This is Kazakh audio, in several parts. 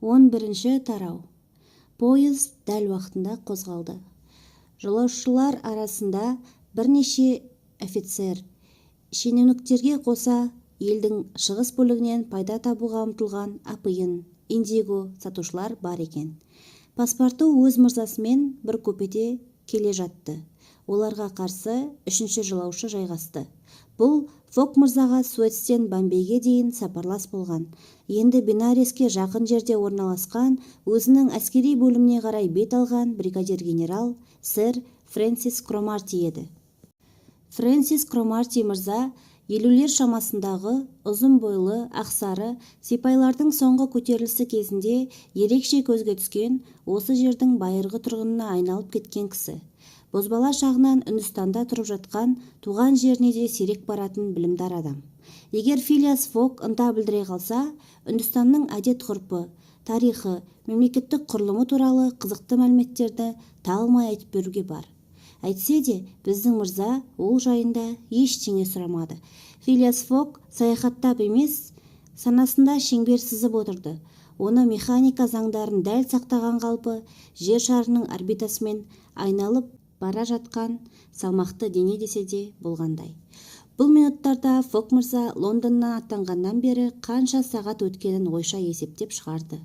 11-ші тарау. Поезд дәл уақытында қозғалды. Жолаушылар арасында бірнеше офицер, шенеуніктерге қоса елдің шығыс бөлігінен пайда табуға ұмтылған апиын, индиго сатушылар бар екен. Паспарту өз мырзасымен бір купеде келе жатты. Оларға қарсы үшінші жолаушы жайғасты. Бұл Фок мырзаға Суэцтен Бомбейге дейін сапарлас болған. Енді Бенареске жақын жерде орналасқан өзінің әскери бөліміне қарай бет алған бригадир генерал сэр Фрэнсис Кромарти еді. Фрэнсис Кромарти мырза елулер шамасындағы ұзын бойлы, ақсары сипайлардың соңғы көтерілісі кезінде ерекше көзге түскен, осы жердің байырғы тұрғынына айналып кеткен кісі. Бозбала шағынан Үндістанда тұрып жатқан, туған жеріне де сирек баратын білімдар адам. Егер Филиас Фок ынта білдіре қалса, Үндістанның әдет-ғұрпы, тарихы, мемлекеттік құрылымы туралы қызықты мәліметтерді талмай айтып беруге бар. Әйтсе де, біздің мырза ол жайында ештеңе сұрамады. Филиас Фок саяхаттап емес, санасында шеңбер сызып отырды. Оны механика заңдарын дәл сақтаған қалпы жер шарының орбитасымен айналып бара жатқан салмақты дене десе де болғандай. Бұл минуттарда Фок мырза Лондоннан аттанғаннан бері қанша сағат өткенін ойша есептеп шығарды.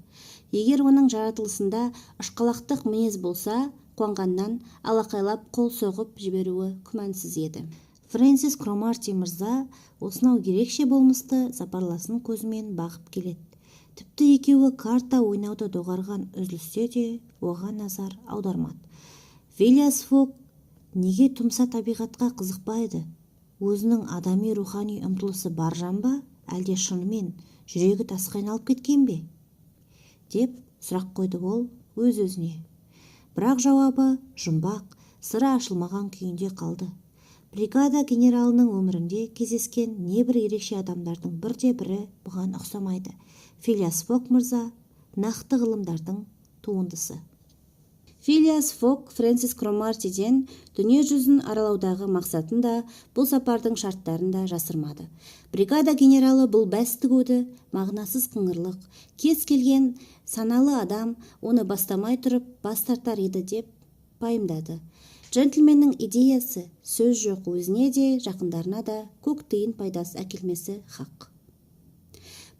Егер оның жаратылысында ұшқалақтық мінез болса, қуанғаннан алақайлап қол соғып жіберуі күмәнсіз еді. Фрэнсис Кромарти мырза осынау ерекше болмысты сапарласын көзімен бағып келеді. Тіпті екеуі карта ойнауды доғарған үзілісте де оған назар аудармады. Филиас Фок неге тұмса табиғатқа қызықпайды? Өзінің адами рухани ұмтылысы бар жан ба, әлде шынымен жүрегі тасқа айналып кеткен бе? Деп сұрақ қойды ол өз-өзіне. Бірақ жауабы жұмбақ, сыры ашылмаған күйінде қалды. Бригада генералының өмірінде кездескен небір ерекше адамдардың бірде-бірі бұған ұқсамайды. Филиас Фок мырза нақты ғылымдардың туындысы. Филиас Фок Фрэнсис Кромартиден дүние жүзін аралаудағы мақсатын да, бұл сапардың шарттарын да жасырмады. Бригада генералы бұл бәс тігуді, мағынасыз қыңырлық, кез келген саналы адам оны бастамай тұрып бас тартар еді деп пайымдады. Джентльменнің идеясы сөз жоқ, өзіне де, жақындарына да көк тиын пайдасы әкелмесі хақ.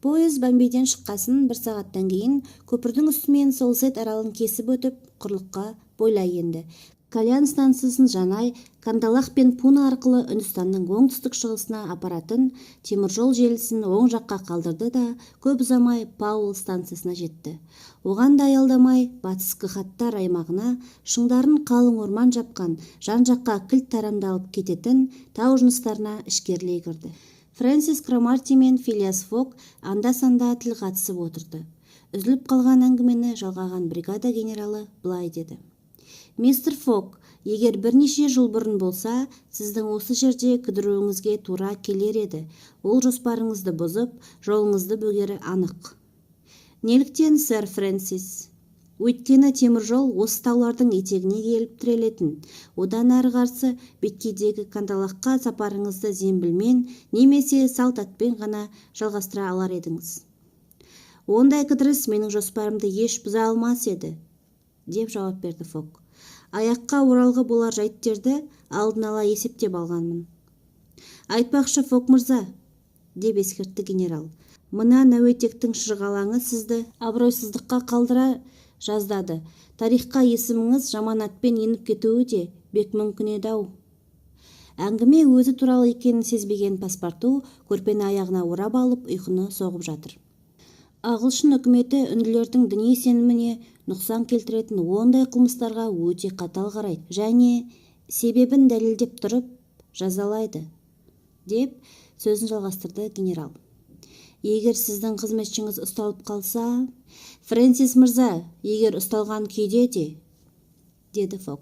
Поезд Бомбейден шыққасын бір сағаттан кейін көпірдің үстімен Солсет аралын кесіп өтіп, құрлыққа бойлай енді. Кальян станциясын жанай, Кандалах пен Пуна арқылы Үндістанның оңтүстік шығысына апаратын теміржол желісін оң жаққа қалдырды да, көп ұзамай Паул станциясына жетті. Оған да аялдамай батысқы хаттар аймағына шыңдарын қалың орман жапқан, жан-жаққа кілт тарамдалып кететін тау жыныстарына ішкерлей кірді. Фрэнсис Кромарти мен Филиас Фок анда-санда тіл қатысып отырды. Үзіліп қалған әңгімені жалғаған бригада генералы былай деді. Мистер Фок, егер бірнеше жыл бұрын болса, сіздің осы жерде кідіруіңізге тура келер еді. Ол жоспарыңызды бұзып, жолыңызды бөгері анық. Неліктен, сэр Фрэнсис? Өйткені теміржол осы таулардың етегіне келіп тірелетін. Одан ары қарсы беткейдегі Кандалаққа сапарыңызды зембілмен немесе салт атпен ғана жалғастыра алар едіңіз. Ондай кідіріс менің жоспарымды еш бұза алмас еді, деп жауап берді Фок. Аяққа оралғы болар жайттерді алдын ала есептеп алғанмын. Айтпақшы Фок мырза, деп ескертті генерал. Мына нәуетектің шырғалаңы сізді абыройсыздыққа қалдыра жаздады. Тарихқа есіміңіз жаманатпен еніп кетуі де бек мүмкін еді-ау. Әңгіме өзі туралы екенін сезбеген паспарту көрпені аяғына орап алып ұйқыны соғып жатыр. Ағылшын үкіметі үнділердің діни сеніміне нұқсан келтіретін ондай қылмыстарға өте қатал қарайды және себебін дәлелдеп тұрып жазалайды, деп сөзін жалғастырды генерал. Егер сіздің қызметшіңіз ұсталып қалса, Фрэнсис мырза, егер ұсталған күйде де, деді Фок,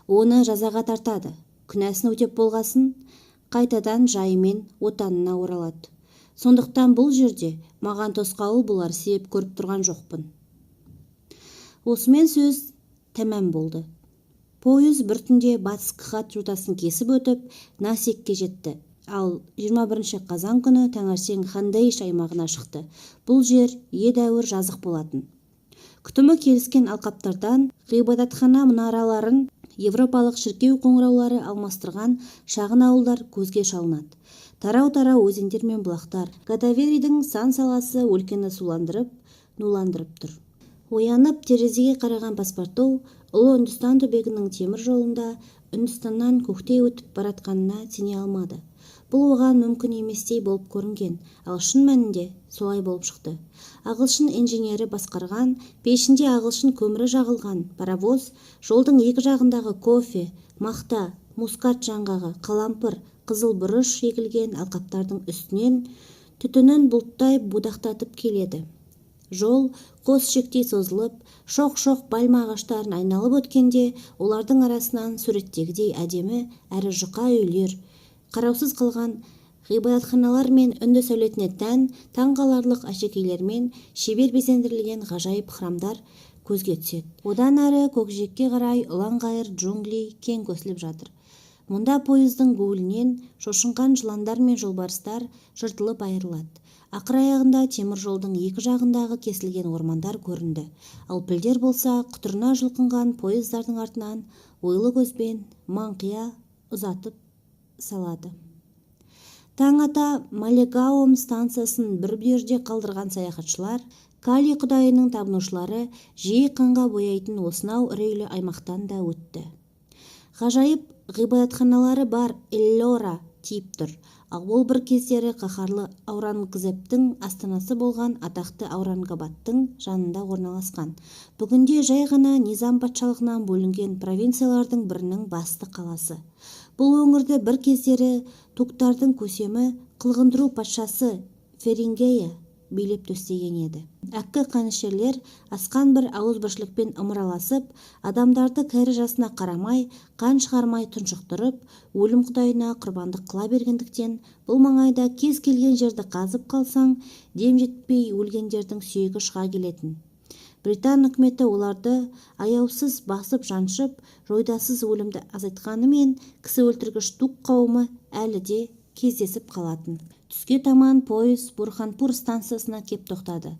оны жазаға тартады. Күнәсін өтеп болғасын, қайтадан жайымен отанына оралады. Сондықтан бұл жерде маған тосқауыл болар себеп көріп тұрған жоқпын. Осымен сөз тәмам болды. Пойыз бір түнде батысқы хат жотасын кесіп өтіп, Насикке жетті. Ал 21 қазан күні таңертең Хандейш аймағына шықты. Бұл жер едәуір жазық болатын. Күтімі келіскен алқаптардан ғибадатхана мұнараларын европалық шіркеу қоңыраулары алмастырған шағын ауылдар көзге шалынады. Тарау-тарау өзендер мен бұлақтар. Годаверидің сан саласы өлкені суландырып, нуландырып тұр. Оянып терезеге қараған паспорту ұлы Үндістан түбегінің темір жолында Үндістаннан көктей өтіп баратқанына сене алмады. Бұл оған мүмкін еместей болып көрінген, ал шын мәнінде солай болып шықты. Ағылшын инженері басқарған, пешінде ағылшын көмірі жағылған паровоз жолдың екі жағындағы кофе, мақта, мускат жаңғағы, қалампыр, қызыл бұрыш егілген алқаптардың үстінен түтінін бұлттай будақтатып келеді. Жол қос шектей созылып, шоқ-шоқ пальма ағаштарын айналып өткенде, олардың арасынан суреттегідей әдемі әрі жұқа үйлер, қараусыз қалған ғибадатханалар мен үнді сәулетіне тән таңғаларлық әшекейлермен шебер безендірілген ғажайып храмдар көзге түседі. Одан әрі көкжиекке қарай ұлан-ғайыр джунгли кең көсіліп жатыр. Мұнда пойыздың гуілінен шошынған жыландар мен жолбарыстар жыртылып айырылады. Ақыр аяғында темір жолдың екі жағындағы кесілген ормандар көрінді, ал пілдер болса құтырына жылқынған пойыздардың артынан ойлы көзбен маңқия ұзатып салады. Таң ата Малегаум станциясын бір бүйірде қалдырған саяхатшылар, Кали құдайының табынушылары жиі қанға бояйтын осынау үрейлі аймақтан да өтті. Ғажайып ғибадатханалары бар Эллора тиіп тұр. Ал ол бір кездері қаһарлы Аурангзебтің астанасы болған атақты Аурангабадтың жанында орналасқан. Бүгінде жай ғана Низам патшалығынан бөлінген провинциялардың бірінің басты қаласы. Бұл өңірді бір кездері туктардың көсемі қылғындыру патшасы Ферингея билеп төстеген еді. Әккі қанішерлер асқан бір ауызбіршілікпен ымыраласып, адамдарды кәрі жасына қарамай, қан шығармай тұншықтырып, өлім құдайына құрбандық қыла бергендіктен, бұл маңайда кез келген жерді қазып қалсаң, дем жетпей өлгендердің сүйегі шыға келетін. Британ үкіметі оларды аяусыз басып жаншып, жойдасыз өлімді азайтқанымен, кісі өлтіргіш тук қауымы әлі де кездесіп қалатын. Түске таман пойыз Бурханпур станциясына кеп тоқтады.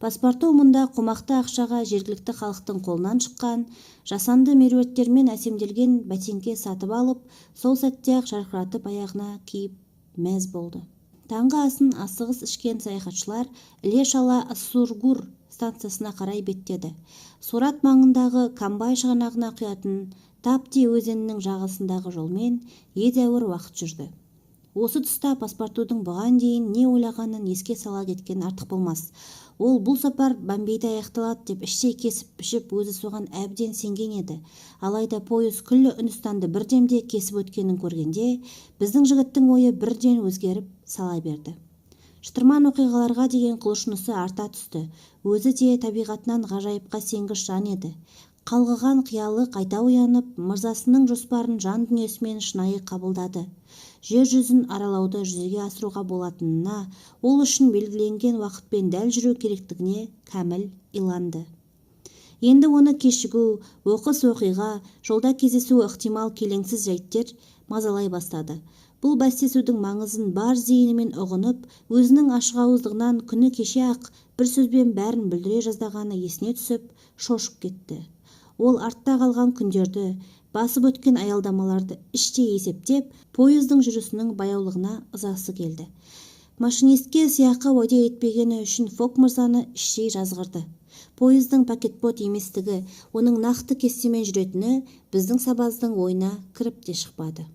Паспорту мұнда қомақты ақшаға жергілікті халықтың қолынан шыққан, жасанды меруерттермен әсемделген бәтеңке сатып алып, сол сәтте-ақ жарқыратып аяғына киіп мәз болды. Таңғы асын асығыс ішкен саяхатшылар Іле-шала Ассургур станциясына қарай беттеді. Сорат маңындағы Камбай шығанағына құятын Тапти өзенінің жағасындағы жолмен едәуір уақыт жүрді. Осы тұста паспортудың бұған дейін не ойлағанын еске сала кеткен артық болмас. Ол бұл сапар Бомбейде аяқталады деп іштей кесіп-пішіп өзі соған әбден сенген еді. Алайда пойыз күллі Үндістанды бір демде кесіп өткенін көргенде, біздің жігіттің ойы бірден өзгеріп сала берді. Шытырман оқиғаларға деген құлшынысы арта түсті. Өзі де табиғатынан ғажайыпқа сенгіш жан еді. Қалғыған қиялы қайта оянып, мырзасының жоспарын жан дүниесімен шынайы қабылдады. Жер жүзін аралауды жүзеге асыруға болатынына, ол үшін белгіленген уақытпен дәл жүру керектігіне кәміл иланды. Енді оны кешігу, оқыс оқиға, жолда кездесу ықтимал келеңсіз жайттер мазалай бастады. Бұл бәстесудің маңызын бар зейінімен ұғынып, өзінің ашықауыздығынан күні кеше-ақ бір сөзбен бәрін бүлдіре жаздағаны есіне түсіп, шошып кетті. Ол артта қалған күндерді, басып өткен аялдамаларды іштей есептеп, пойыздың жүрісінің баяулығына ызасы келді. Машинистке сыйақы уәде етпегені үшін Фок мырзаны іштей жазғырды. Пойыздың пакетбот еместігі, оның нақты кестемен жүретіні біздің сабаздың ойына кіріп те шықпады.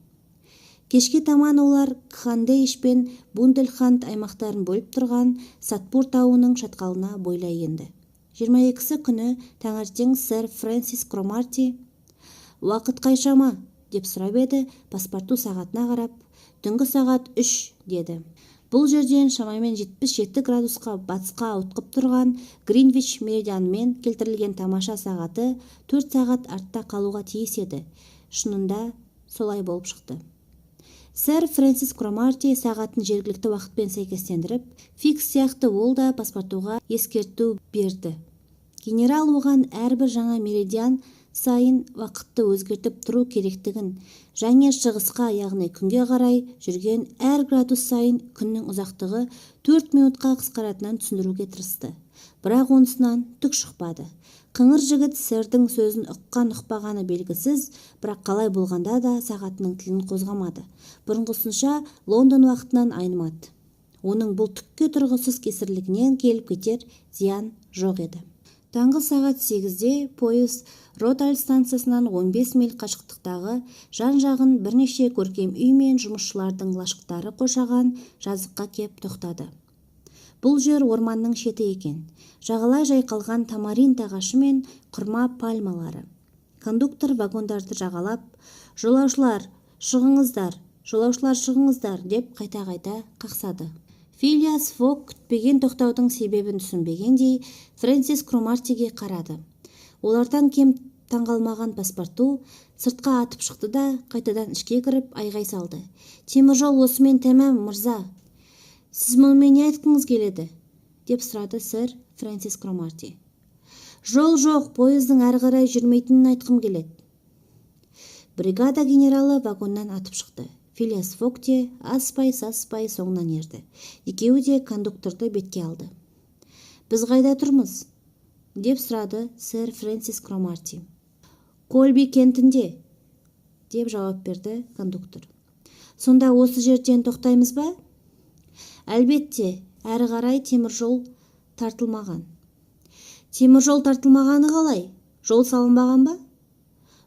Кешке таман олар Кхандейш пен Бунделханд аймақтарын бөліп тұрған Сатпур тауының шатқалына бойлай енді. 22-сі күні таңертең сэр Фрэнсис Кромарти «Уақыт қайшама?» деп сұрап еді, паспорту сағатына қарап, «Түнгі сағат 3» деді. Бұл жерден шамамен 77 градусқа батысқа ауытқып тұрған Гринвич меридианымен келтірілген тамаша сағаты 4 сағат артта қалуға тиіс еді. Шынында солай болып шықты. Сэр Фрэнсис Кромарти сағатын жергілікті уақытпен сәйкестендіріп, фикс сияқты ол да паспортуға ескерту берді. Генерал оған әрбір жаңа меридиан сайын уақытты өзгертіп тұру керектігін, және шығысқа, яғни күнге қарай жүрген әр градус сайын күннің ұзақтығы 4 минутқа қысқаратынын түсіндіруге тырысты. бірақ онысынан түк шықпады. Қыңыр жігіт сэрдің сөзін ұққан-ұқпағаны белгісіз, бірақ қалай болғанда да сағатының тілін қозғамады. Бұрынғысынша Лондон уақытынан айнымады. Оның бұл түкке тұрғысыз кесірлігінен келіп кетер зиян жоқ еді. Таңғы сағат 8-де пойыз Роталь станциясынан 15 миль қашықтықтағы жан-жағын бірнеше көркем үй мен жұмысшылардың лашықтары қоршаған жазыққа кеп тоқтады. Бұл жер орманның шеті екен. Жағалай жайқалған тамаринт ағашы мен құрма пальмалары. Кондуктор вагондарды жағалап, жолаушылар шығыңыздар деп қайта-қайта қақсады. Филиас Фок күтпеген тоқтаудың себебін түсінбегендей Фрэнсис Кромартиге қарады. Олардан кем таңғалмаған паспорту сыртқа атып шықты да қайтадан ішке кіріп айғай салды. «Теміржол осымен тәмам, мырза. Сіз мұнымен не айтқыңыз келеді?» деп сұрады сэр Фрэнсис Кромарти. «Жол жоқ, пойыздың әрі қарай жүрмейтінін айтқым келеді». Бригада генералы вагоннан атып шықты. Филиас Фок те аспай-саспай соңынан ерді. Екеуі де кондукторды бетке алды. «Біз қайда тұрмыз?» деп сұрады сэр Фрэнсис Кромарти. «Колби кентінде», деп жауап берді кондуктор. «Сонда осы жерден тоқтаймыз ба?» «Әлбетте, әрі қарай теміржол тартылмаған». «Теміржол тартылмағаны қалай? Жол салынбаған ба?»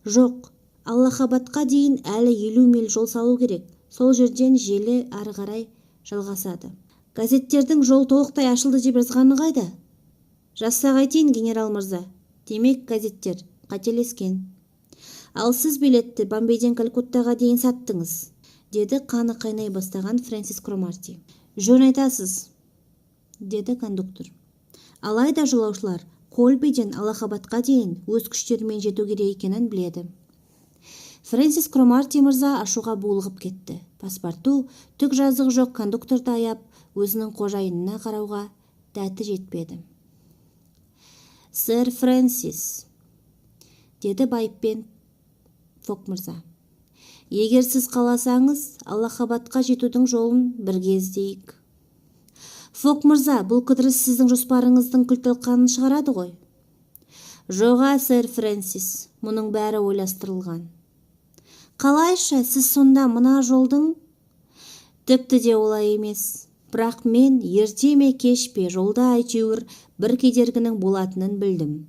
«Жоқ, Аллахабадқа дейін әлі 50 миль жол салу керек. Сол жерден желі әрі қарай жалғасады». «Газеттердің жол толықтай ашылды деп жазғаны қайда?» «Жазса қайтейін, генерал мырза. Демек, газеттер қателескен». «Ал сіз билетті Бомбейден Калькуттаға дейін саттыңыз», деді қаны қайнай бастаған Фрэнсис Кромарти. «Жөн айтасыз», деді кондуктор. «Алайда жолаушылар Колбиден Аллахабадқа дейін өз күштерімен жету керек екенін біледі». Фрэнсис Кромарти мырза ашуға булығып кетті. Паспорту түк жазығы жоқ кондукторды аяп, өзінің қожайынына қарауға дәті жетпеді. «Сэр Фрэнсис», деді байыппен Фок мырза. «Егер сіз қаласаңыз, Аллахабадқа жетудің жолын бірге іздейік». «Фок мырза, бұл кідіріс сіздің жоспарыңыздың күл-талқанын шығарады ғой». «Жоға, сэр Фрэнсис, мұның бәрі ойластырылған». «Қалайша сіз сонда мына жолдың?» «Тіпті де олай емес. Бірақ мен ерте ме кеш пе жолда әйтеуір бір кедергінің болатынын білдім.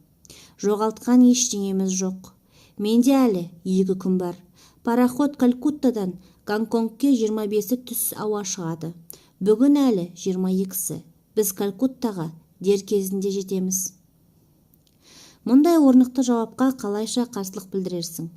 Жоғалтқан ештеңеміз жоқ. Менде әлі 2 күн бар. Пароход Калькуттадан Гонконгке 25-і түс ауа шығады. Бүгін әлі 22-сі. Біз Калькуттаға дер кезінде жетеміз». Мұндай орнықты жауапқа қалайша қарсылық білдірерсің?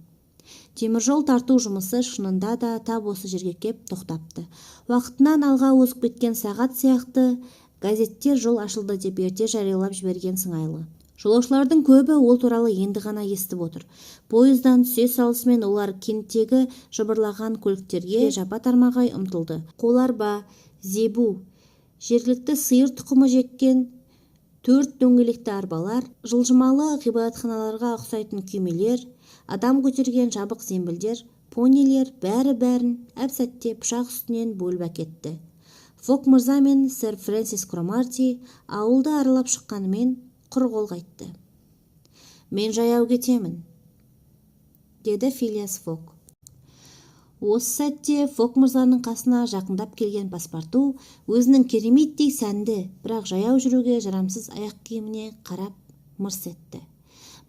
Теміржол тарту жұмысы шынында да тап осы жерге кеп тоқтапты. Уақытынан алға озып кеткен сағат сияқты газеттер жол ашылды деп ерте жариялап жіберген сыңайлы. Жолаушылардың көбі ол туралы енді ғана естіп отыр. Пойыздан түсе салысымен олар кенттегі жыбырлаған көліктерге жапа-тармағай ұмтылды. Қоларба, зебу, жергілікті сиыр тұқымы жеккен 4 дөңгелекті арбалар, жылжымалы ғибадатханаларға ұқсайтын күймелер, адам көтерген жабық зембілдер, понилер бәрі-бәрін әп-сәтте пышақ үстінен бөліп әкетті. Фок мырза мен сэр Фрэнсис Кромарти ауылды аралап шыққанымен құр қол қайтты. «Мен жаяу кетемін», деді Филиас Фок. Осы сәтте Фок мырзаның қасына жақындап келген паспорту өзінің кереметтей сәнді, бірақ жаяу жүруге жарамсыз аяқ киіміне қарап мырс етті.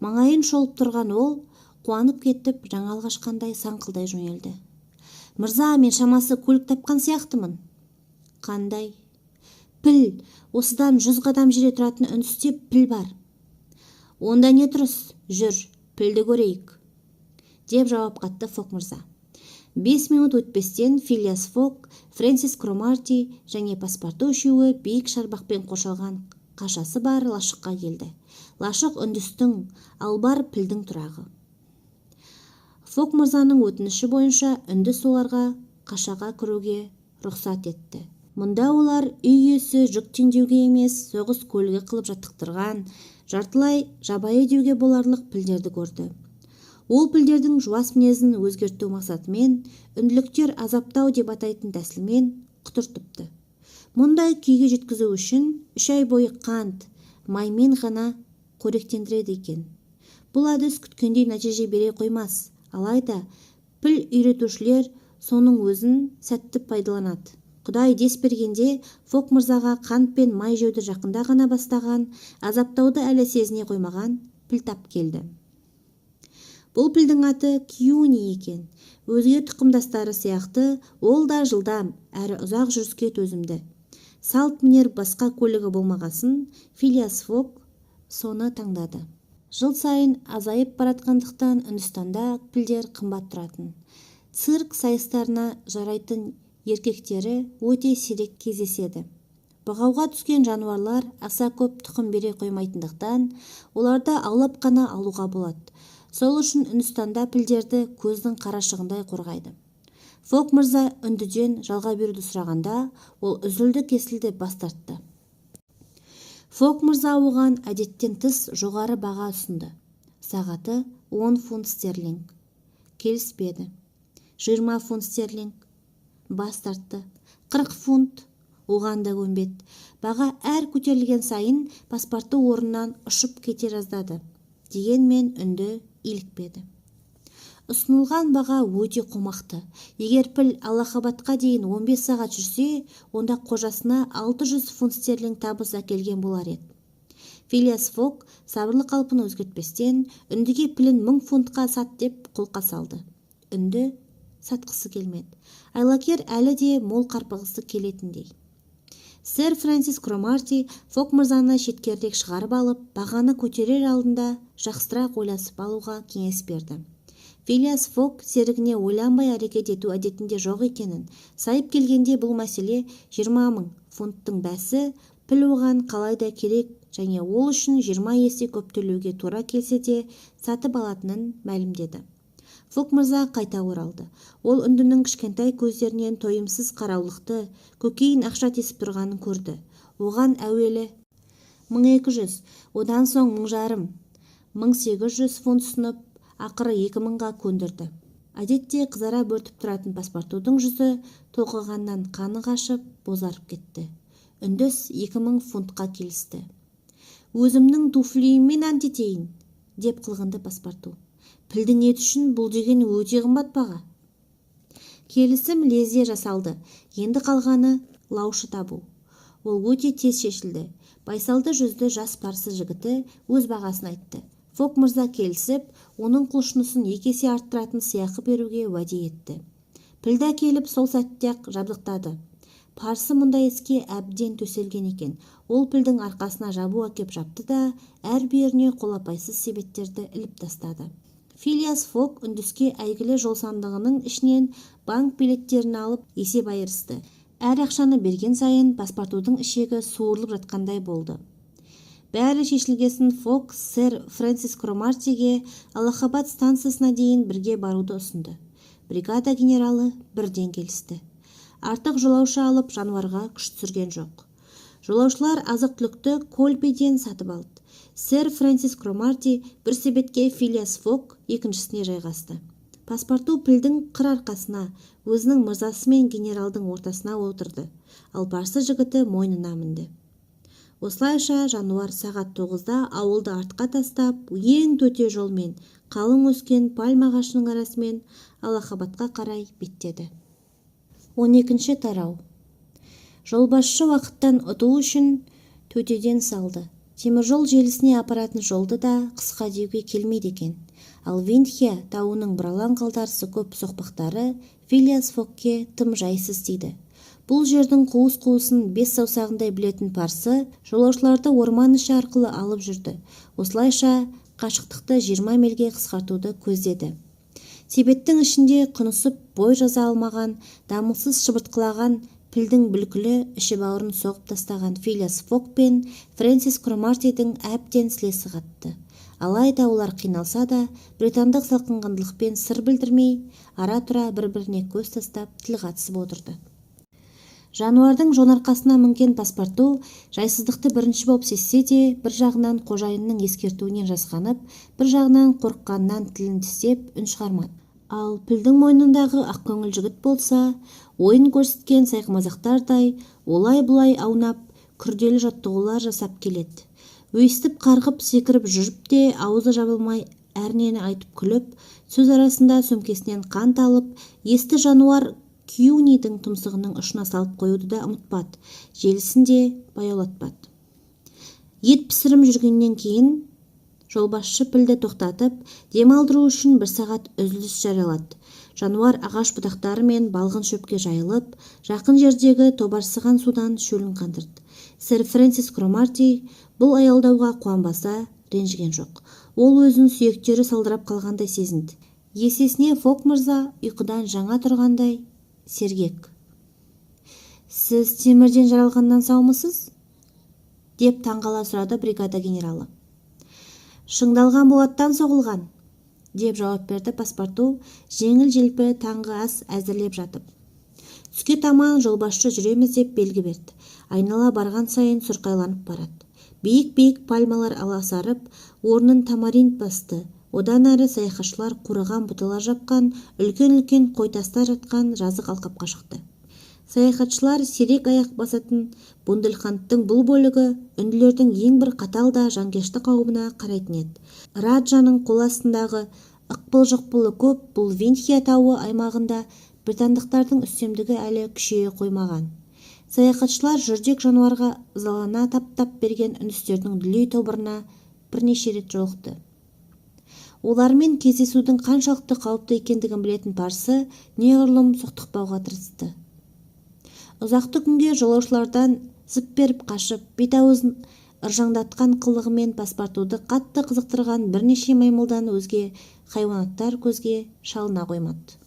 Маңайын шолып тұрған ол қуанып кетіп жаңалық ашқандай саңқылдай жөнелді. «Мырза, мен шамасы көлік тапқан сияқтымын». «Қандай?» «Піл, осыдан 100 қадам жерде тұратын үндісте піл бар». «Онда не тұрыс? Жүр, пілді көрейік», деп жауап қатты Фок мырза. 5 минут өтпестен Филиас Фок, Фрэнсис Кромарти және паспорту үшеуі биік шарбақпен қоршалған қашасы бар лашыққа келді. Лашық үндістің, ал бар пілдің тұрағы. Фок мырзаның өтініші бойынша үндіс оларға қашаға кіруге рұқсат етті. Мұнда олар үй иесі жүк теңдеуге емес, соғыс көлігі қылып жаттықтырған, жартылай жабайы деуге боларлық пілдерді көрді. Ол пілдердің жуас мінезін өзгерту мақсатымен үнділіктер азаптау деп атайтын тәсілмен құтыртыпты. Мұндай күйге жеткізу үшін 3 ай бойы қант, маймен ғана қоректендіреді екен. Бұл әдіс күткендей нәтиже бере қоймас, алайда піл үйретушілер соның өзін сәтті пайдаланады. Құдай дес бергенде Фок мырзаға қант пен май жеуді жақында ғана бастаған, азаптауды әлі сезіне қоймаған піл тап келді. Бұл пілдің аты Кьюни екен. Өзге тұқымдастары сияқты ол да жылдам әрі ұзақ жүріске төзімді. Салт мінер басқа көлігі болмағасын, Филиас Фок соны таңдады. Жыл сайын азайып баратқандықтан Үндістанда пілдер қымбат тұратын. Цирк сайыстарына жарайтын еркектері өте сирек кездеседі. Бұғауға түскен жануарлар аса көп тұқым бере қоймайтындықтан, оларды аулап қана алуға болады. Сол үшін Үндістанда пілдерді көздің қарашығындай қорғайды. Фок мырза үндіден жалға беруді сұрағанда, ол үзілді-кесілді бас тартты. Фок мырза оған әдеттен тыс жоғары баға ұсынды. Сағаты 10 фунт стерлинг. Келіспеді. 20 фунт стерлинг. Бас тартты. 40 фунт. Оған да көнбеді. Баға әр көтерілген сайын паспорты орнынан ұшып кете жаздады. Дегенмен үнді илікпеді. Ұсынылған баға өте қомақты. Егер піл Аллахабадқа дейін 15 сағат жүрсе, онда қожасына 600 фунт стерлинг табыс әкелген болар еді. Филиас Фок сабырлы қалпын өзгертпестен, үндіге пілін 1000 фунтқа сат деп қолқа салды. Үнді сатқысы келмеді. Айлакер әлі де мол қарпығысы келетіндей. Сэр Фрэнсис Кромарти Фок мырзаны шеткерірек шығарып алып, бағаны көтерер алдында жақсырақ ойласып алуға кеңес берді. Филиас Фок серігіне ойланбай әрекет ету әдетінде жоқ екенін, сайып келгенде бұл мәселе 20 000 фунттың бәсі, піл оған қалайда керек және ол үшін 20 есе көп төлеуге тура келсе де сатып алатынын мәлімдеді. Фок мырза қайта оралды. Ол үндінің кішкентай көздерінен тойымсыз қараулықты, көкейін ақша тесіп тұрғанын көрді. Оған әуелі 1200, одан соң 1500, 1800 фунт ұсынып, ақыры 2000-ға көндірді. Әдетте қызара бөртіп тұратын паспортудың жүзі толқығаннан қаны қашып, бозарып кетті. Үндіс 2000 фунтқа келісті. Өзімнің туфлиіммен ант етейін, деп қылғынды паспорту. Пілдің ет үшін бұл деген өте қымбат баға. Келісім лезде жасалды. Енді қалғаны лаушы табу. Ол өте тез шешілді. Байсалды жүзді жас парсы жігіті өз бағасын айтты. Фок мырза келісіп, оның құлшынысын 2 есе арттыратын сыйақы беруге уәде етті. Пілді келіп сол сәтте-ақ жабдықтады. Парсы мұндай іске әбден төселген екен. Ол пілдің арқасына жабу әкеп жапты да, әр беріне қолапайсыз себеттерді іліп тастады. Филиас Фок үндіске әйгілі жол сандығының ішінен банк билеттерін алып есеп айырысты. Әр ақшаны берген сайын паспортудың ішегі суырылып жатқандай болды. Бәрі шешілгесін Фок сэр Фрэнсис Кромартиге Аллахабад станциясына дейін бірге баруды ұсынды. Бригада генералы бірден келісті. Артық жолаушы алып жануарға күш түсірген жоқ. Жолаушылар азық-түлікті Колбеден сатып алды. Сэр Фрэнсис Кромарти бір себетке Филиас Фок екіншісіне жайғасты. Паспорту пілдің қыр арқасына, өзінің мырзасы мен генералдың ортасына отырды, ал парсы жігіті мойнына мінді. Осылайша жануар сағат 9-да ауылды артқа тастап, ең төте жолмен, қалың өскен пальма ағашының арасымен Аллахабадқа қарай беттеді. 12-ші тарау. Жолбасшы уақыттан ұту үшін төтеден салды. Теміржол желісіне апаратын жолды да қысқа деуге келмейді екен. Ал Виндхия тауының бұралаң қалдарысы көп соқпақтары Филиас Фокке тым жайсыз тиді. Бұл жердің қуыс-қуысын 5 саусағындай білетін парсы жолаушыларды орман іші арқылы алып жүрді. Осылайша қашықтықты 20 мильге қысқартуды көздеді. Себеттің ішінде құнысып бой жаза алмаған, дамылсыз шыбыртқылаған пілдің бүлкілі іші бауырын соғып тастаған Филиас Фок пен Фрэнсис Кромартидің әбден сілесі қатты. Алайда олар қиналса да, британдық салқынғандылықпен сыр білдірмей, ара-тұра бір-біріне көз тастап тіл қатысып отырды. Жануардың жонарқасына мінген паспорту жайсыздықты бірінші болып сезсе де, бір жағынан қожайынның ескертуінен жасқанып, бір жағынан қорыққаннан тілін тістеп үн шығармады. Ал пілдің мойнындағы ақкөңіл жігіт болса, ойын көрсеткен сайқымазақтардай олай-бұлай аунап, күрделі жаттығулар жасап келеді. өйстіп қарғып секіріп жүріп те аузы жабылмай әрнені айтып күліп, сөз арасында сөмкесінен қант алып, есті жануар Кьюнидің тұмсығының ұшына салып қоюды да ұмытпады, желісін де баяулатпады. Ет пісірім жүргеннен кейін жолбасшы пілді тоқтатып, дем алдыру үшін 1 сағат үзіліс жариялады. Жануар ағаш бұтақтары мен балғын шөпке жайылып, жақын жердегі тобарсыған судан шөлін қандырды. Сэр Фрэнсис Кромарти бұл аялдауға қуанбаса, ренжіген жоқ. Ол өзін сүйектері салдырап қалғандай сезінді. Есесіне Фок мырза ұйқыдан жаңа тұрғандай сергек. «Сіз темірден жаралғаннан саумысыз?» деп таңғала сұрады бригада генералы. «Шыңдалған болаттан соғылған», деп жауап берді паспорту, жеңіл-желпі таңғы ас әзірлеп жатып. Түске таман жолбасшы жүреміз деп белгі берді. Айнала барған сайын сұрқайланып барады. Биік-биік пальмалар аласарып, орнын тамаринт басты. Одан әрі саяхатшылар қураған бұталар жапқан, үлкен-үлкен қойтастар жатқан жазық алқапқа шықты. Саяхатшылар сирек аяқ басатын Бұнделхандтың бұл бөлігі үнділердің ең бір қатал да жанкешті қауымына қарайтын еді. Раджаның қол астындағы ықпыл-жықпылы көп бұл Виндхия тауы аймағында британдықтардың үстемдігі әлі күшейе қоймаған. Саяхатшылар жүрдек жануарға ызалана таптап берген үндістердің дүлей тобырына бірнеше рет жолықты. Олармен кездесудің қаншалықты қауіпті екендігін білетін парсы неғұрлым соқтықпауға тырысты. Ұзақты күнге жолаушылардан зып беріп қашып, бет-аузын ыржаңдатқан қылығымен паспортуды қатты қызықтырған бірнеше маймылдан өзге хайуанаттар көзге шалына қоймады.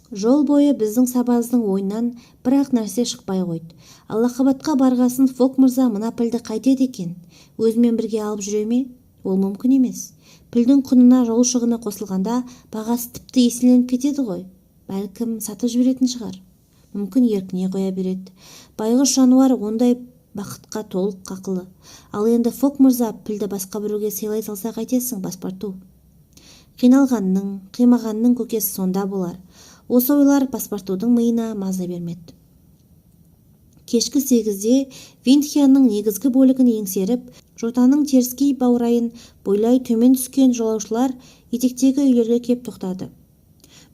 Жол бойы біздің сабаздың ойынан бір-ақ нәрсе шықпай қойды. Аллахабадқа барғасын Фок мырза мына пілді қайтеді екен? Өзімен бірге алып жүре ме? Ол мүмкін емес. Пілдің құнына жол шығыны қосылғанда бағасы тіпті еселеніп кетеді ғой. Бәлкім сатып жіберетін шығар. Мүмкін еркіне қоя береді. Байғұс жануар ондай бақытқа толық қақылы. Ал енді Фок мырза пілді басқа біреуге сыйлай салса қайтесің, паспорту? Қиналғанның, қимағанның көкесі сонда болар. Осы ойлар паспортудың миына маза бермеді. Кешкі 8-де Виндхияның негізгі бөлігін еңсеріп, жотаның теріскей баурайын бойлай төмен түскен жолаушылар етектегі үйлерге кеп тоқтады.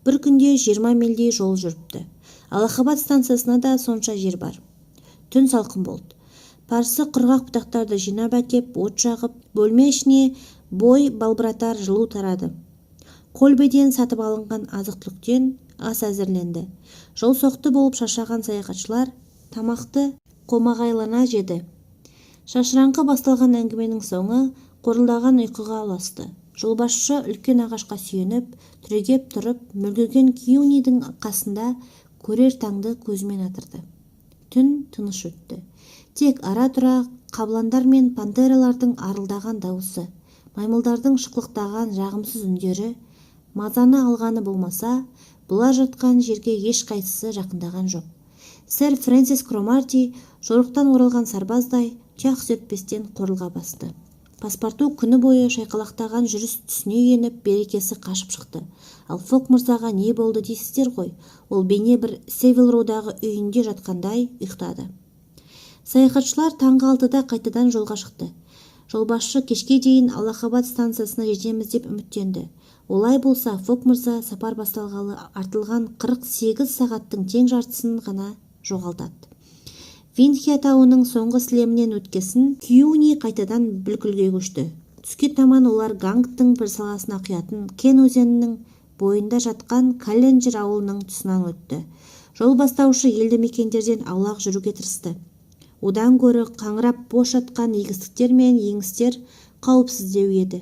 Бір күнде 20 мильдей жол жүріпті. Аллахабад станциясына да сонша жер бар. Түн салқын болды. Парсы құрғақ бұтақтарды жинап әкеп, от жағып, бөлме ішіне бой балбыратар жылу тарады. Колбеден сатып алынған азық-түліктен ас әзірленді. Жол соқты болып шаршаған саяхатшылар тамақты қомағайлана жеді. Шашыраңқы басталған әңгіменің соңы қорылдаған ұйқыға ұласты. Жолбасшы үлкен ағашқа сүйеніп, түрегеп тұрып, мүлгіген Кьюнидің қасында көрер таңды көзімен атырды. Түн тыныш өтті. Тек ара-тұра қабландар мен пантералардың арылдаған дауысы, маймылдардың шықлықтаған жағымсыз үндері, мазаны алғаны болмаса, бұлар жатқан жерге еш қайсысы жақындаған жоқ. Сэр Фрэнсис Кромарти жорықтан оралған сарбаздай тұяқ сөтпестен қорылға басты. Паспорту күні бойы шайқалақтаған жүріс түсіне еніп, берекесі қашып шықты. Ал Фок мырзаға не болды дейсіздер ғой? Ол бейне бір Севил Роудағы үйінде жатқандай ұйықтады. Саяхатшылар таңғы 6-да қайтадан жолға шықты. Жолбасшы кешке дейін Аллахабад станциясына жетеміз деп үміттенді. Олай болса, Фок мырза сапар басталғалы артылған 48 сағаттың тең жартысын ғана жоғалтады. Виндхия тауының соңғы сілемінен өткесін Кьюни қайтадан бүлкілге көшті. Түске таман олар Гангтың бір саласына құятын Кен өзенінің бойында жатқан Калленджер ауылының тұсынан өтті. Жол бастаушы елді мекендерден аулақ жүруге тырысты. Одан гөрі қаңырап бос жатқан егістіктер мен еңістер қауіпсіздеу еді.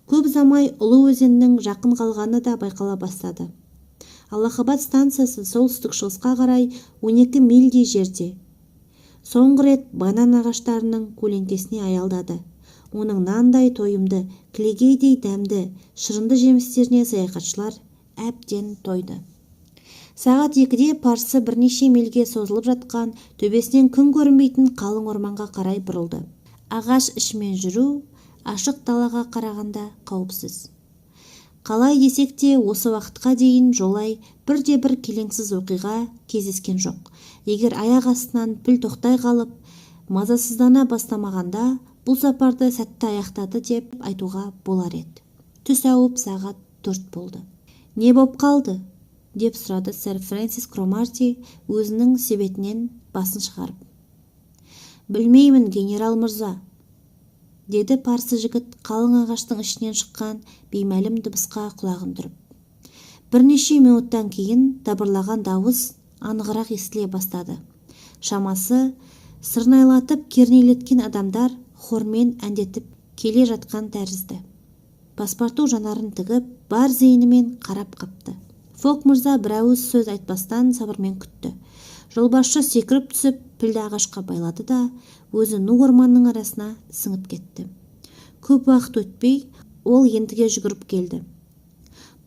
Көп замай ұлы өзеннің жақын қалғаны да байқала бастады. Аллахабад станциясы солтүстік шығысқа қарай 12 мильдей жерде. Соңғы рет банан ағаштарының көлеңкесіне аялдады. Оның нандай тойымды, кілегейдей дәмді, шырынды жемістеріне саяхатшылар әбден тойды. Сағат 2-де парсы бірнеше мильге созылып жатқан төбесінен күн көрінбейтін қалың орманға қарай бұрылды. Ағаш ішімен жүру ашық далаға қарағанда қауіпсіз. Қалай десек те осы уақытқа дейін жолай бірде-бір келеңсіз оқиға кездескен жоқ. Егер аяқ астынан піл тоқтай қалып, мазасыздана бастамағанда, бұл сапарды сәтті аяқтады деп айтуға болар еді. Түс ауып сағат 4 болды. «Не боп қалды?» деп сұрады сэр Фрэнсис Кромарти өзінің себетінен басын шығарып. «Білмеймін, генерал мырза», деді парсы жігіт қалың ағаштың ішінен шыққан беймәлім дыбысқа құлағын түріп. Бірнеше минуттан кейін дабырлаған дауыс анығырақ естіле бастады. Шамасы сырнайлатып кернейлеткен адамдар хормен әндетіп келе жатқан тәрізді. Паспарту жанарын тігіп, бар зейінімен қарап қапты. Фок мырза бір ауыз сөз айтпастан сабырмен күтті. Жолбасшы секіріп түсіп, пілді ағашқа байлады да, өзі ну орманның арасына сіңіп кетті. Көп уақыт өтпей, ол ентіге жүгіріп келді.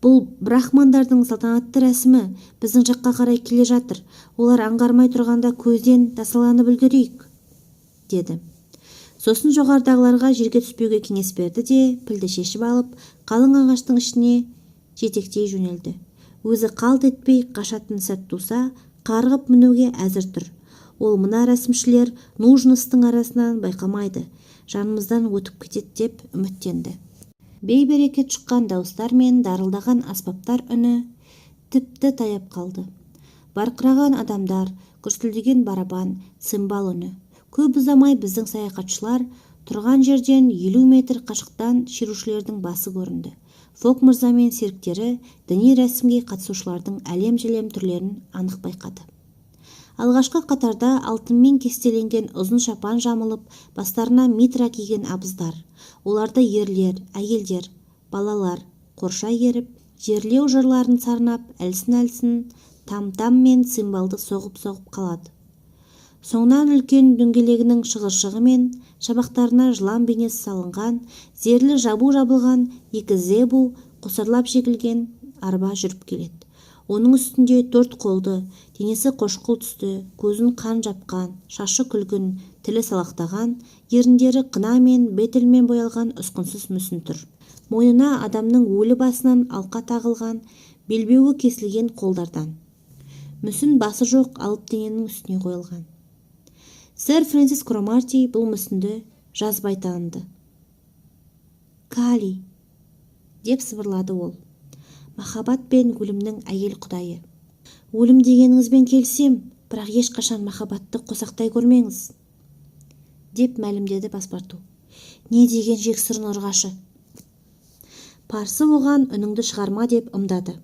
«Бұл брахмандардың салтанатты рәсімі біздің жаққа қарай келе жатыр. Олар аңғармай тұрғанда көзден тасаланып үлгерейік», деді. Сосын жоғардағыларға жерге түспеуге кеңес берді де, пілді шешіп алып, қалың ағаштың ішіне жетектей жөнелді. Өзі қалт етпей қашатын сәт туса, қарғып мінуге әзір тұр. Ол мына рәсімшілер нужностың арасынан байқамайды, жанымыздан өтіп кетеді деп үміттенді. Бей-берекет шыққан дауыстар мен дарылдаған аспаптар үні тіпті таяп қалды. Барқыраған адамдар, күрсілдеген барабан, цимбал үні. Көп ұзамай біздің саяхатшылар тұрған жерден 50 метр қашықтан шерушілердің басы көрінді. Фок мырза мен серіктері діни рәсімге қатысушылардың әлем-желем түрлерін анық байқады. Алғашқы қатарда алтынмен кестеленген ұзын шапан жамылып, бастарына митра киген абыздар. Оларды ерлер, әйелдер, балалар қоршай еріп, жерлеу жырларын сарнап, әлсін-әлсін там-там мен цимбалды соғып-соғып қалады. Соңынан үлкен дөңгелегінің шығыршығы мен шабақтарына жылан бейнесі салынған, зерлі жабу жабылған екі зебу қосарлап жегілген арба жүріп келеді. Оның үстінде 4 қолды, денесі қошқыл түсті, көзін қан жапқан, шашы күлгін, тілі салақтаған, еріндері қына мен бетілмен боялған ұсқынсыз мүсін тұр. Мойнына адамның өлі басынан алқа тағылған, белбеуі кесілген қолдардан. Мүсін басы жоқ алып дененің үстіне қойылған. Сэр Фрэнсис Кромарти бұл мүсінді жазбай таныды. «Кали», деп сыбырлады ол. «Махаббат пен өлімнің әйел құдайы. Өлім дегеніңізбен келсем, бірақ ешқашан махаббатты қосақтай көрмеңіз», деп мәлімдеді паспарту. «Не деген жексұрын ұрғашы?» Парсы оған үніңді шығарма деп ымдады.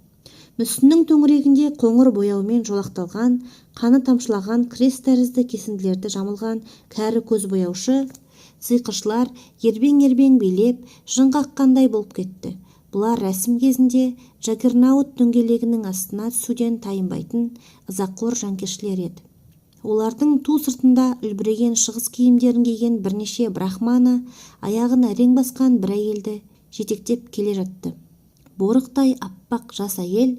Мүсіннің төңірегінде қоңыр бояумен жолақталған, қаны тамшылаған крест тәрізді кесінділерді жамылған кәрі көз бояушы, сиқыршылар ербең-ербең билеп, жын қаққандай болып кетті. Бұлар рәсім кезінде Джаггернаут дөңгелегінің астына түсуден тайынбайтын ызақор жанкештілер еді. Олардың ту сыртында үлбіреген шығыс киімдерін киген бірнеше брахманы аяғын әрең басқан бір әйелді жетектеп келе жатты. Борықтай аппақ жас әйел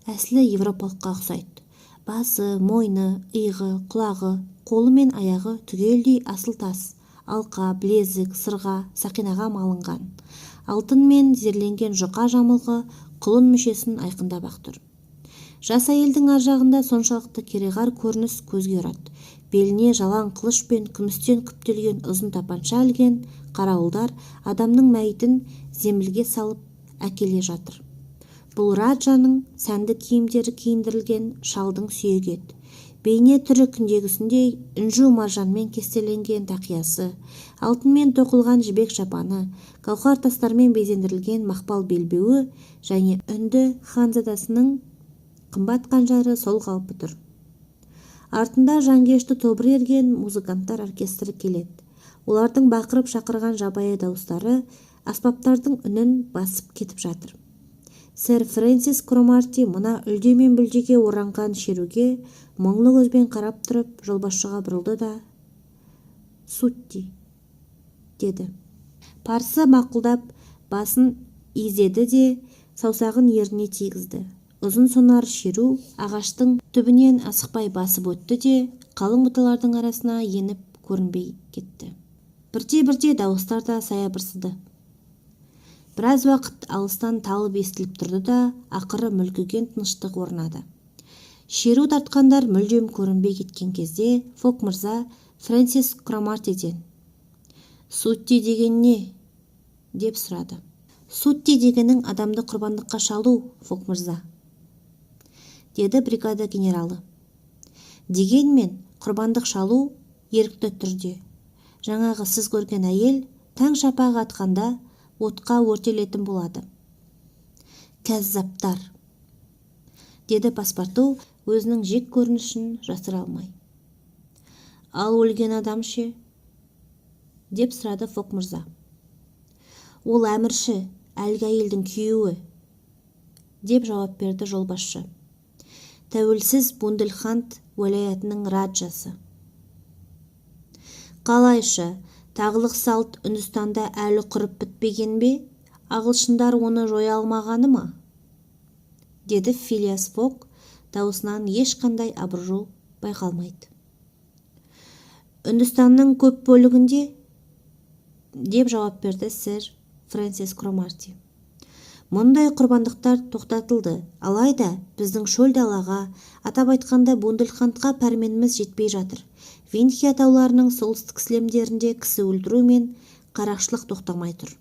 әсілі европалыққа ұқсайды. Басы, мойны, иығы, құлағы, қолы мен аяғы түгелдей асыл тас, алқа, білезік, сырға, сақинаға малынған. Алтын мен зерленген жұқа жамылғы құлын мүшесін айқындап ақ тұр. Жас әйелдің ар жағында соншалықты кереғар көрініс көзге ұрады. Беліне жалаң қылыш пен күмістен күптелген ұзын тапанша ілген қарауылдар адамның мәйітін зембілге салып әкеле жатыр. Бұл раджаның сәнді киімдері киіндірілген шалдың сүйегі еді. Бейне түрі күндегісіндей інжу маржанмен кестеленген тақиясы, алтынмен тоқылған жібек шапаны, гауһар тастармен безендірілген мақпал белбеуі және үнді ханзадасының қымбат қанжары сол қалпы тұр. Артында жанкешті тобыр ерген музыканттар оркестрі келеді. Олардың бақырып шақырған жабайы дауыстары аспаптардың үнін басып кетіп жатыр. Сэр Фрэнсис Кромарти мына үлде мен бүлдеге оранған шеруге мұңлы көзбен қарап тұрып жолбасшыға бұрылды да «Сутти», деді. Парсы мақұлдап басын изеді де саусағын еріне тигізді. Ұзын сонар шеру ағаштың түбінен асықпай басып өтті де қалың бұталардың арасына еніп көрінбей кетті. Бірте-бірте дауыстар да саябырсыды. Біраз уақыт алыстан талып естіліп тұрды да ақыры мүлгіген тыныштық орнады. Шеру тартқандар мүлдем көрінбей кеткен кезде Фок мырза Фрэнсис Кромартиден: Сутти деген не? Деп сұрады. Сутти дегенің адамды құрбандыққа шалу, Фок мырза, деді бригада генералы. Дегенмен құрбандық шалу ерікті түрде. Жаңағы сіз көрген әйел таң шапағы атқанда отқа өртелетін болады. Кәззаптар, деді паспорту өзінің жек көрінішін жасыра алмай. Ал өлген адам ше? Деп сұрады Фок мырза. Ол әмірші, әлгі әйелдің күйеуі, деп жауап берді жолбасшы. Тәуелсіз Бундельханд уәлаятының раджасы. Қалайша, тағылық салт Үндістанда әлі құрып бітпеген бе? Ағылшындар оны жоя алмағаны ма? Деді Филиас Фок, даусынан ешқандай абыржу байқалмайды. Үндістанның көп бөлігінде, деп жауап берді сэр Фрэнсис Кромарти. Мұндай құрбандықтар тоқтатылды, алайда біздің шөл далаға, атап айтқанда Бундельхандқа пәрменіміз жетпей жатыр. Виндхия тауларының солтүстік сілемдерінде кісі өлтіру мен қарақшылық тоқтамай тұр.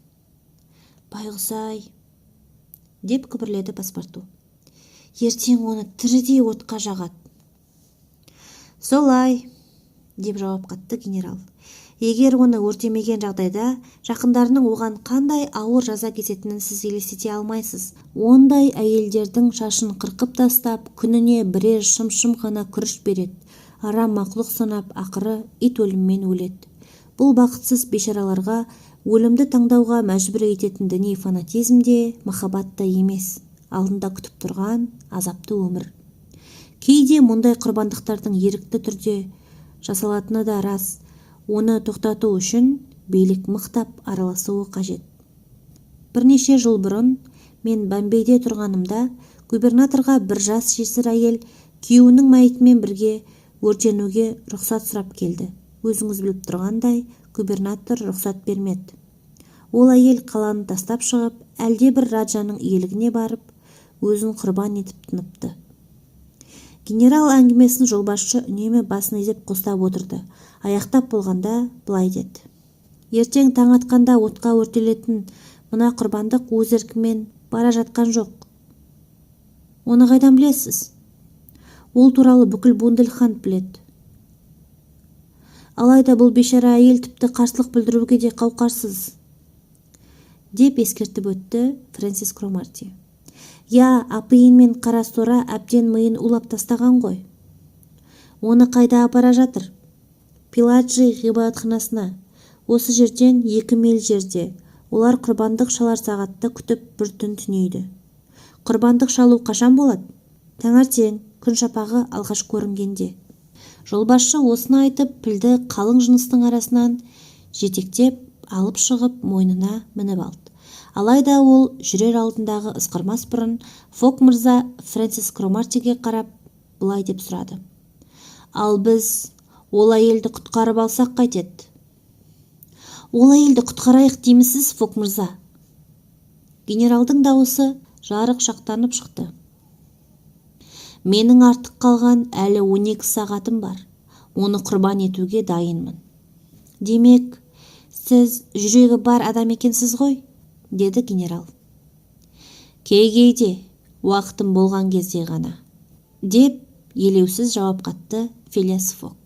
Байғұс-ай, деп күбірледі паспорту. Ертең оны тірідей отқа жағады. Солай, деп жауап қатты генерал. Егер оны өртемеген жағдайда, жақындарының оған қандай ауыр жаза кесетінін сіз елестете алмайсыз. Ондай әйелдердің шашын қырқып тастап, күніне бірер шым-шым ғана күріш береді. Арам мақлұқ санап, ақыры ит өліммен өледі. Бұл бақытсыз бейшараларға өлімді таңдауға мәжбүр ететін діни фанатизм де, махаббат та емес. Алдында күтіп тұрған азапты өмір. Кейде мұндай құрбандықтардың ерікті түрде жасалатыны да рас. Оны тоқтату үшін билік мықтап араласуы қажет. Бірнеше жыл бұрын мен Бомбейде тұрғанымда губернаторға бір жас жесір әйел күйеуінің мәйітімен бірге өртенуге рұқсат сұрап келді. Өзіңіз біліп тұрғандай, губернатор рұқсат бермеді. Ол әйел қаланы тастап шығып, әлде бір раджаның иелігіне барып, өзін құрбан етіп тыныпты. Генерал әңгімесін жолбасшы үнемі басын изеп қостап отырды. Аяқтап болғанда былай деді. Ертең таң атқанда отқа өртелетін мына құрбандық өз еркімен бара жатқан жоқ. Оны қайдан білесіз? Ол туралы бүкіл Бундельханд біледі. Алайда бұл бейшара әйел тіпті қарсылық білдіруге де қауқарсыз, деп ескертіп өтті Фрэнсис Кромарти. Я, апиын мен қара сора әбден миын улап тастаған ғой. Оны қайда апара жатыр? Пиладжи ғибадатханасына. Осы жерден 2 миль жерде. Олар құрбандық шалар сағатты күтіп бір түн түнейді. Құрбандық шалу қашан болады? Таңертең, күн шапағы алғаш көрінгенде. Жолбасшы осыны айтып, пілді қалың жыныстың арасынан жетектеп алып шығып мойнына мініп алды. Алайда ол жүрер алдындағы ысқырмас бұрын Фок мырза Фрэнсис Кромартиге қарап былай деп сұрады. Ал біз ол әйелді құтқарып алсақ қайтеді? Ол әйелді құтқарайық деймісіз, Фок мырза? Генералдың дауысы жарық шақтанып шықты. Менің артық қалған әлі 12 сағатым бар. Оны құрбан етуге дайынмын. Демек, сіз жүрегі бар адам екенсіз ғой? Деді генерал. Кей-кейде, уақытым болған кезде ғана, деп елеусіз жауап қатты Филиас Фок.